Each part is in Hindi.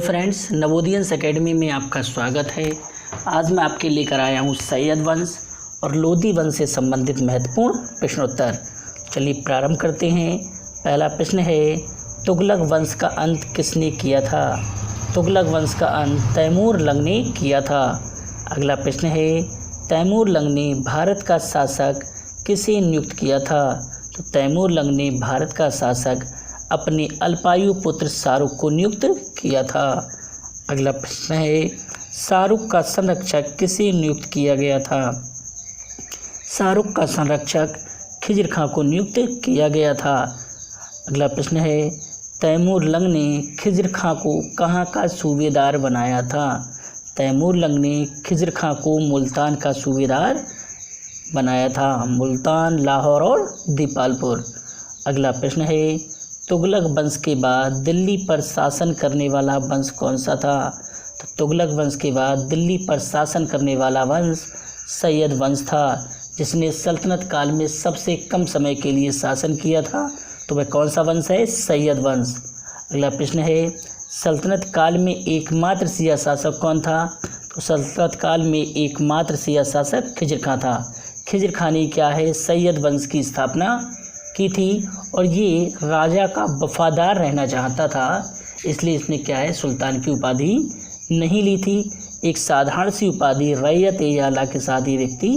फ्रेंड्स, नवोदियंस एकेडमी में आपका स्वागत है। आज मैं आपके लेकर आया हूँ सैयद वंश और लोदी वंश से संबंधित महत्वपूर्ण प्रश्नोत्तर। चलिए प्रारंभ करते हैं। पहला प्रश्न है, तुगलक वंश का अंत किसने किया था? तुगलक वंश का अंत तैमूर लंग ने किया था। अगला प्रश्न है, तैमूर लंग ने भारत का शासक किसे नियुक्त किया था? तो तैमूर लंग ने भारत का शासक अपने अल्पायु पुत्र शाहरुख को नियुक्त किया था। अगला प्रश्न है, शाहरुख का संरक्षक किसे नियुक्त किया गया था? शाहरुख का संरक्षक खिज्र खां को नियुक्त किया गया था। अगला प्रश्न है, तैमूर लंग ने खिज्र खां को कहाँ का सूबेदार बनाया था? तैमूर लंग ने खिज्र खां को मुल्तान का सूबेदार बनाया था। मुल्तान, लाहौर और दीपालपुर। अगला प्रश्न है, तुगलक वंश के बाद दिल्ली पर शासन करने वाला वंश कौन सा था? तो तुगलक वंश के बाद दिल्ली पर शासन करने वाला वंश सैयद वंश था, जिसने सल्तनत काल में सबसे कम समय के लिए शासन किया था। तो वह कौन सा वंश है? सैयद वंश। अगला प्रश्न है, सल्तनत काल में एकमात्र शिया शासक कौन था? तो सल्तनत काल में एकमात्र शिया शासक खिज्र खां था। खिज्र खां ने क्या है, सैयद वंश की स्थापना की थी और ये राजा का वफादार रहना चाहता था, इसलिए इसने क्या है, सुल्तान की उपाधि नहीं ली थी। एक साधारण सी उपाधि रैयत-ए-आला के साथ ये व्यक्ति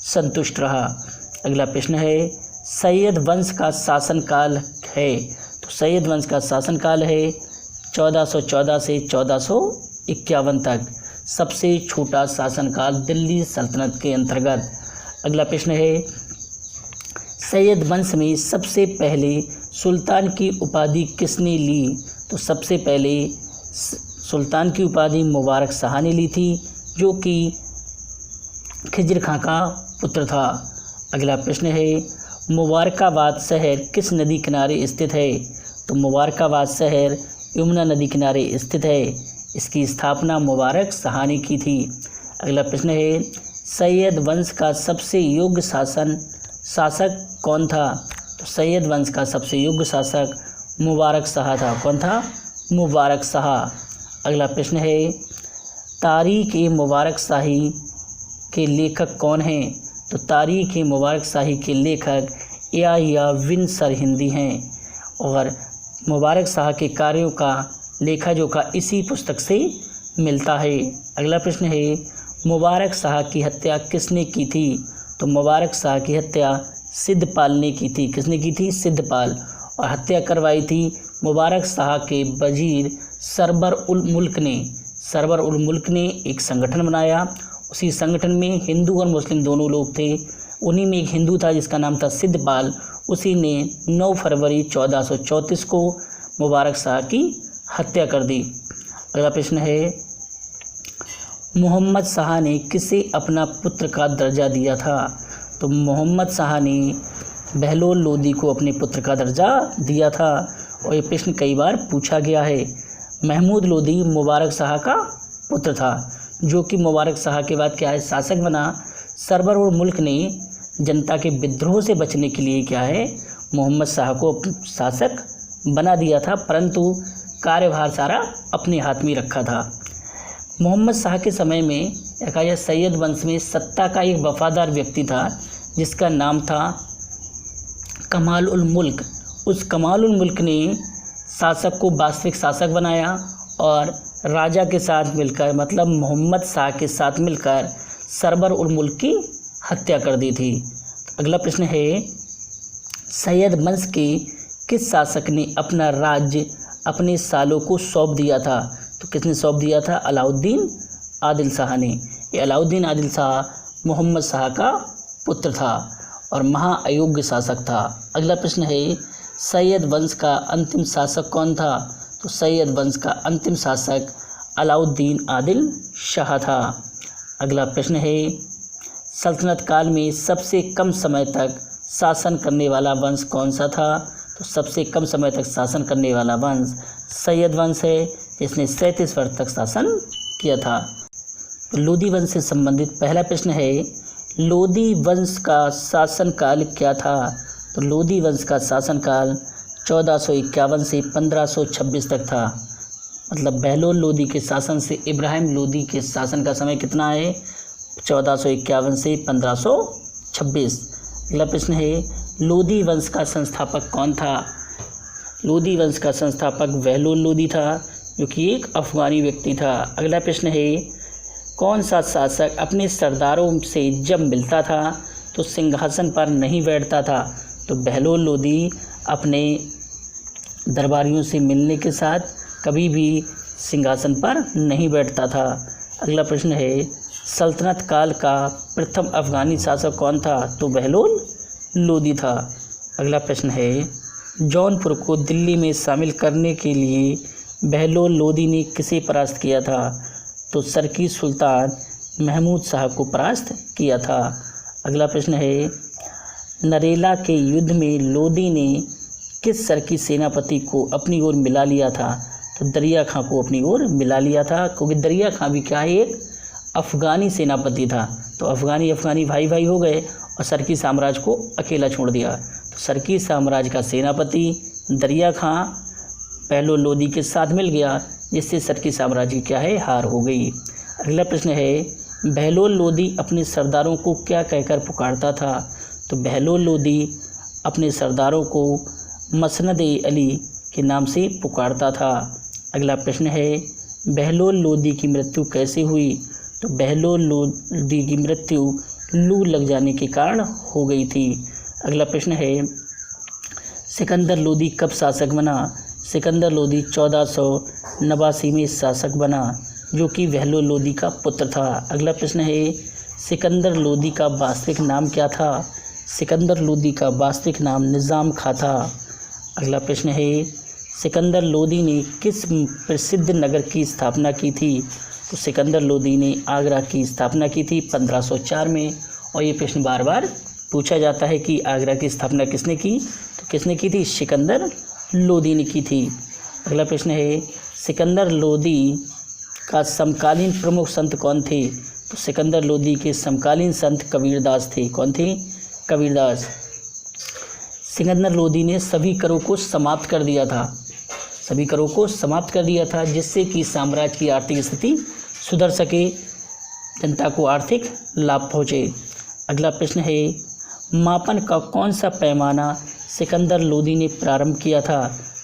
संतुष्ट रहा। अगला प्रश्न है, सैयद वंश का शासनकाल है? तो सैयद वंश का शासनकाल है 1414 से 1451 तक। सबसे छोटा शासनकाल दिल्ली सल्तनत के अंतर्गत। अगला प्रश्न है, सैयद वंश में सबसे पहले सुल्तान की उपाधि किसने ली? तो सबसे पहले सुल्तान की उपाधि मुबारक शाह ने ली थी, जो कि खिज्र खां का पुत्र था। अगला प्रश्न है, मुबारकाबाद शहर किस नदी किनारे स्थित है? तो मुबारकाबाद शहर यमुना नदी किनारे स्थित है। इसकी स्थापना मुबारक शाह ने की थी। अगला प्रश्न है, सैयद वंश का सबसे योग्य शासक कौन था? तो सैयद वंश का सबसे योग्य शासक मुबारक शाह था। कौन था? मुबारक शाह। अगला प्रश्न है, तारीख़-ए-मुबारक शाही के लेखक कौन हैं? तो तारीख़-ए-मुबारक शाही के लेखक याहिया बिन सरहिंदी हैं और मुबारक शाह के कार्यों का लेखा जोखा इसी पुस्तक से मिलता है। अगला प्रश्न है, मुबारक शाह की हत्या किसने की थी? तो मुबारक शाह की हत्या सिद्धपाल ने की थी। किसने की थी? सिद्धपाल। और हत्या करवाई थी मुबारक शाह के वजीर सरवर उल मुल्क ने। सरवर उल मुल्क ने एक संगठन बनाया। उसी संगठन में हिंदू और मुस्लिम दोनों लोग थे। उन्हीं में एक हिंदू था जिसका नाम था सिद्धपाल। उसी ने 9 फरवरी 1434 को मुबारक शाह की हत्या कर दी। अगला प्रश्न है, मोहम्मद शाह ने किसे अपना पुत्र का दर्जा दिया था? तो मोहम्मद शाह ने बहलोल लोदी को अपने पुत्र का दर्जा दिया था और ये प्रश्न कई बार पूछा गया है। महमूद लोदी मुबारक शाह का पुत्र था, जो कि मुबारक शाह के बाद क्या है, शासक बना। सरवर और मुल्क ने जनता के विद्रोह से बचने के लिए क्या है, मोहम्मद शाह को शासक बना दिया था, परंतु कार्यभार सारा अपने हाथ में रखा था। मोहम्मद शाह के समय में यह सैयद वंश में सत्ता का एक वफादार व्यक्ति था जिसका नाम था कमाल उल मुल्क। उस कमाल उल मुल्क ने शासक को वास्तविक शासक बनाया और राजा के साथ मिलकर, मतलब मोहम्मद शाह के साथ मिलकर सरवर उल मुल्क की हत्या कर दी थी। अगला प्रश्न है, सैयद वंश के किस शासक ने अपना राज्य अपने सालों को सौंप दिया था? तो किसने सौंप दिया था? अलाउद्दीन आदिल शाह ने। ये अलाउद्दीन आदिल शाह मोहम्मद शाह का पुत्र था और महाअयोग्य शासक था। अगला प्रश्न है, सैयद वंश का अंतिम शासक कौन था? तो सैयद वंश का अंतिम शासक अलाउद्दीन आदिल शाह था। अगला प्रश्न है, सल्तनत काल में सबसे कम समय तक शासन करने वाला वंश कौन सा था? तो सबसे कम समय तक शासन करने वाला वंश सैयद वंश है, जिसने 37 वर्ष तक शासन किया था। लोदी वंश से संबंधित पहला प्रश्न है, लोदी वंश का शासनकाल क्या था? तो लोदी वंश का शासनकाल 1451 से 1526 तक था। मतलब बहलोल लोदी के शासन से इब्राहिम लोदी के शासन का समय कितना है? 1451 से 1526। अगला प्रश्न है लोदी वंश का संस्थापक कौन था? लोदी वंश का संस्थापक बहलोल लोदी था, जो कि एक अफगानी व्यक्ति था। अगला प्रश्न है कौन सा शासक अपने सरदारों से जब मिलता था तो सिंहासन पर नहीं बैठता था? तो बहलोल लोदी अपने दरबारियों से मिलने के साथ कभी भी सिंहासन पर नहीं बैठता था। अगला प्रश्न है सल्तनत काल का प्रथम अफगानी शासक कौन था? तो बहलोल लोदी था। अगला प्रश्न है जौनपुर को दिल्ली में शामिल करने के लिए बहलोल लोदी ने किसे परास्त किया था? तो सरकी सुल्तान महमूद शाह को परास्त किया था। अगला प्रश्न है नरेला के युद्ध में लोदी ने किस सरकी सेनापति को अपनी ओर मिला लिया था? तो दरिया खां को अपनी ओर मिला लिया था, क्योंकि दरिया खां भी क्या है? एक अफ़गानी सेनापति था। तो अफ़गानी भाई भाई हो गए और सरकी साम्राज्य को अकेला छोड़ दिया। तो सरकी साम्राज्य का सेनापति दरिया खां बहलोल लोदी के साथ मिल गया, जिससे सरकी साम्राज्य की क्या है? हार हो गई। अगला प्रश्न है बहलोल लोदी अपने सरदारों को क्या कहकर पुकारता था? तो बहलोल लोदी अपने सरदारों को मसनद-ए-अली के नाम से पुकारता था। अगला प्रश्न है बहलोल लोदी की मृत्यु कैसे हुई? तो बहलोल लोदी की मृत्यु लू लग जाने के कारण हो गई थी। अगला प्रश्न है सिकंदर लोदी कब शासक बना? सिकंदर लोदी 1489 में शासक बना, जो कि बहलोल लोदी का पुत्र था। अगला प्रश्न है सिकंदर लोदी का वास्तविक नाम क्या था? सिकंदर लोदी का वास्तविक नाम निज़ाम खां था। अगला प्रश्न है सिकंदर लोदी ने किस प्रसिद्ध नगर की स्थापना की थी? तो सिकंदर लोदी ने आगरा की स्थापना की थी 1504 में। और ये प्रश्न बार बार पूछा जाता है कि आगरा की स्थापना किसने की? तो किसने की थी? सिकंदर लोदी ने की थी। अगला प्रश्न है सिकंदर लोदी का समकालीन प्रमुख संत कौन थे? तो सिकंदर लोदी के समकालीन संत कबीरदास थे। कौन थे? कबीरदास। सिकंदर लोदी ने सभी करों को समाप्त कर दिया था, सभी करों को समाप्त कर दिया था, जिससे कि साम्राज्य की आर्थिक स्थिति सुधर सके, जनता को आर्थिक लाभ पहुँचे। अगला प्रश्न है मापन का कौन सा पैमाना सिकंदर लोदी ने प्रारंभ किया था?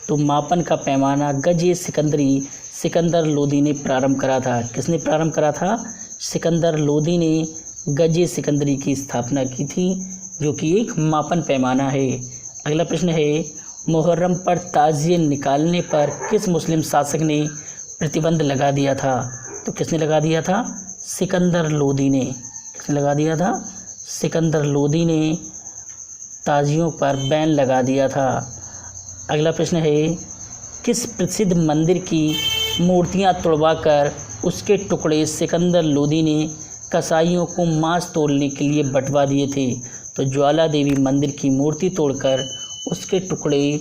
तो मापन का पैमाना गज-ए सिकंदरी सिकंदर लोदी ने प्रारंभ करा था। किसने प्रारंभ करा था? सिकंदर लोदी ने गज-ए सिकंदरी की स्थापना की थी, जो कि एक मापन पैमाना है। अगला प्रश्न है मुहर्रम पर ताज़िए निकालने पर किस मुस्लिम शासक ने प्रतिबंध लगा दिया था? तो किसने लगा दिया था? सिकंदर लोदी ने। किसने लगा दिया था? सिकंदर लोदी ने ताजियों पर बैन लगा दिया था। अगला प्रश्न है किस प्रसिद्ध मंदिर की मूर्तियां तुड़वाकर उसके टुकड़े सिकंदर लोदी ने कसाईयों को मांस तोड़ने के लिए बंटवा दिए थे? तो ज्वाला देवी मंदिर की मूर्ति तोड़कर उसके टुकड़े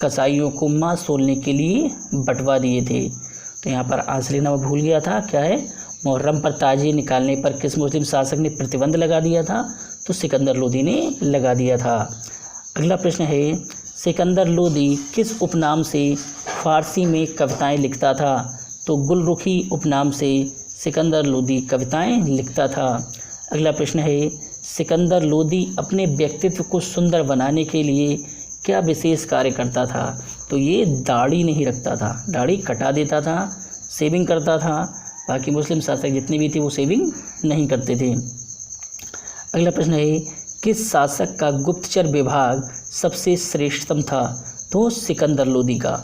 कसाईयों को मांस तोड़ने के लिए बंटवा दिए थे। तो यहाँ पर आंसर लेना मैं भूल गया था। क्या है? मुहर्रम पर ताजिए निकालने पर किस मुस्लिम शासक ने प्रतिबंध लगा दिया था? तो सिकंदर लोदी ने लगा दिया था। अगला प्रश्न है सिकंदर लोदी किस उपनाम से फारसी में कविताएं लिखता था? तो गुलरुखी उपनाम से सिकंदर लोदी कविताएं लिखता था। अगला प्रश्न है सिकंदर लोदी अपने व्यक्तित्व को सुंदर बनाने के लिए क्या विशेष कार्य करता था? तो ये दाढ़ी नहीं रखता था, दाढ़ी कटा देता था, सेविंग करता था। बाकी मुस्लिम शासक जितने भी थे वो सेविंग नहीं करते थे। अगला प्रश्न है किस शासक का गुप्तचर विभाग सबसे श्रेष्ठतम था? तो सिकंदर लोदी का।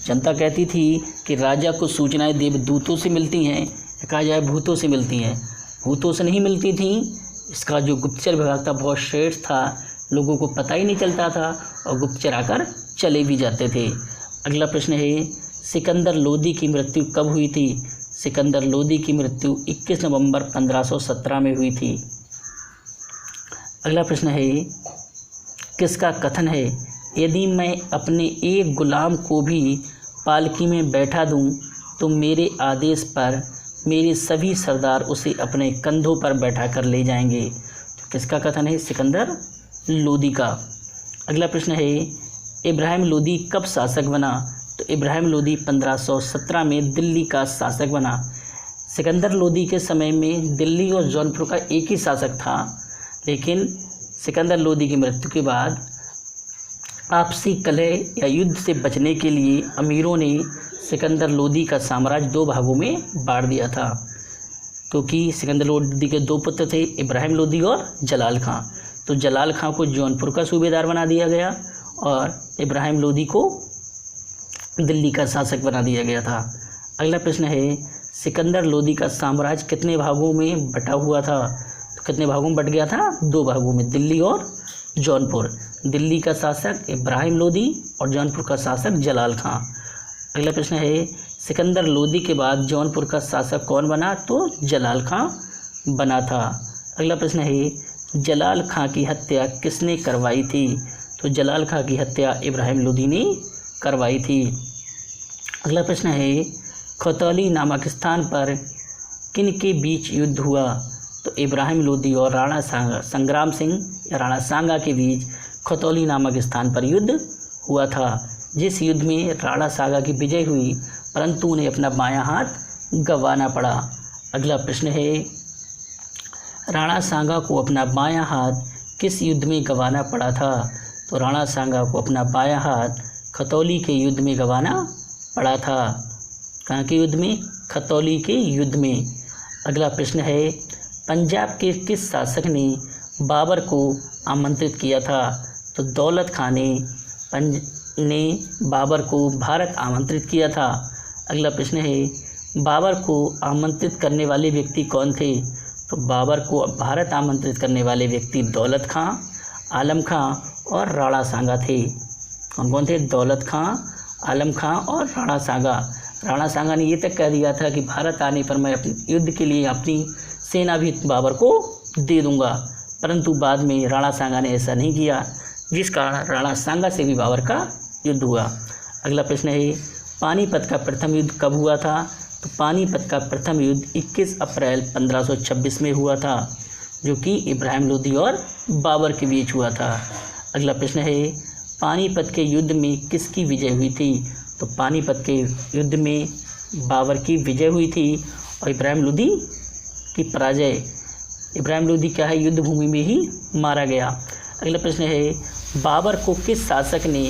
जनता कहती थी कि राजा को सूचनाएं देवदूतों से मिलती हैं, कहा जाए भूतों से मिलती हैं। भूतों से नहीं मिलती थी। इसका जो गुप्तचर विभाग था बहुत श्रेष्ठ था, लोगों को पता ही नहीं चलता था और गुप्तचर आकर चले भी जाते थे। अगला प्रश्न है सिकंदर लोदी की मृत्यु कब हुई थी? सिकंदर लोदी की मृत्यु 21 नवंबर 1517 में हुई थी। अगला प्रश्न है किसका कथन है यदि मैं अपने एक गुलाम को भी पालकी में बैठा दूं तो मेरे आदेश पर मेरे सभी सरदार उसे अपने कंधों पर बैठा कर ले जाएंगे? तो किसका कथन है? सिकंदर लोदी का। अगला प्रश्न है इब्राहिम लोदी कब शासक बना? तो इब्राहिम लोदी 1517 में दिल्ली का शासक बना। सिकंदर लोदी के समय में दिल्ली और जौनपुर का एक ही शासक था, लेकिन सिकंदर लोदी की मृत्यु के बाद आपसी कलह या युद्ध से बचने के लिए अमीरों ने सिकंदर लोदी का साम्राज्य 2 भागों में बांट दिया था, क्योंकि सिकंदर लोदी के 2 पुत्र थे, इब्राहिम लोदी और जलाल खां। तो जलाल खां को जौनपुर का सूबेदार बना दिया गया और इब्राहिम लोदी को दिल्ली का शासक बना दिया गया था। अगला प्रश्न है, सिकंदर लोदी का साम्राज्य कितने भागों में बटा हुआ था? तो कितने भागों में बट गया था? 2 भागों में, दिल्ली और जौनपुर। दिल्ली का शासक इब्राहिम लोदी और जौनपुर का शासक जलाल खां। अगला प्रश्न है, सिकंदर लोदी के बाद जौनपुर का शासक कौन बना? तो जलाल खां बना था। अगला प्रश्न है, जलाल खां की हत्या किसने करवाई थी? तो जलाल खां की हत्या इब्राहिम लोदी ने करवाई थी। अगला प्रश्न है, खतौली नामक स्थान पर किन के बीच युद्ध हुआ? तो इब्राहिम लोदी और राणा संग्राम सिंह या राणा सांगा के बीच खतौली नामक स्थान पर युद्ध हुआ था, जिस युद्ध में राणा सांगा की विजय हुई, परंतु उन्हें अपना बायां हाथ गंवाना पड़ा। अगला प्रश्न है, राणा सांगा को अपना बायां हाथ किस युद्ध में गंवाना पड़ा था? तो राणा सांगा को अपना बायां हाथ खतौली के युद्ध में गंवाना पड़ा था। कहाँ के युद्ध में? खतौली के युद्ध में। अगला प्रश्न है, पंजाब के किस शासक ने बाबर को आमंत्रित किया था? तो दौलत खां ने बाबर को भारत आमंत्रित किया था। अगला प्रश्न है, बाबर को आमंत्रित करने वाले व्यक्ति कौन थे? तो बाबर को भारत आमंत्रित करने वाले व्यक्ति दौलत खां, आलम खां और राणा सांगा थे। कौन कौन थे? दौलत खां, आलम खां और राणा सांगा। राणा सांगा ने ये तक कह दिया था कि भारत आने पर मैं अपने युद्ध के लिए अपनी सेना भी बाबर को दे दूंगा, परंतु बाद में राणा सांगा ने ऐसा नहीं किया, जिस कारण राणा सांगा से भी बाबर का युद्ध हुआ। अगला प्रश्न है, पानीपत का प्रथम युद्ध कब हुआ था? तो पानीपत का प्रथम युद्ध 21 अप्रैल 1526 में हुआ था, जो कि इब्राहिम लोदी और बाबर के बीच हुआ था। अगला प्रश्न है, पानीपत के युद्ध में किसकी विजय हुई थी? तो पानीपत के युद्ध में बाबर की विजय हुई थी और इब्राहिम लोदी की पराजय। इब्राहिम लोदी क्या है? युद्ध भूमि में ही मारा गया। अगला प्रश्न है, बाबर को किस शासक ने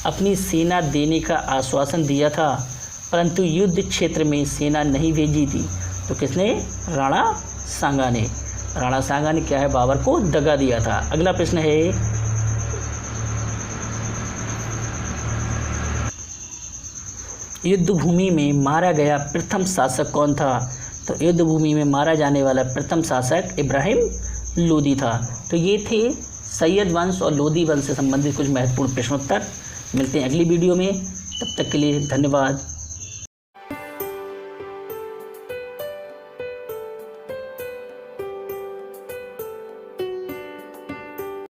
अपनी सेना देने का आश्वासन दिया था, परंतु युद्ध क्षेत्र में सेना नहीं भेजी थी? तो किसने? राणा सांगा ने। राणा सांगा ने क्या है? बाबर को दगा दिया था। अगला प्रश्न है, युद्ध भूमि में मारा गया प्रथम शासक कौन था? तो युद्ध भूमि में मारा जाने वाला प्रथम शासक इब्राहिम लोदी था। तो ये थे सैयद वंश और लोदी वंश से संबंधित कुछ महत्वपूर्ण प्रश्नोत्तर। मिलते हैं अगली वीडियो में, तब तक के लिए धन्यवाद।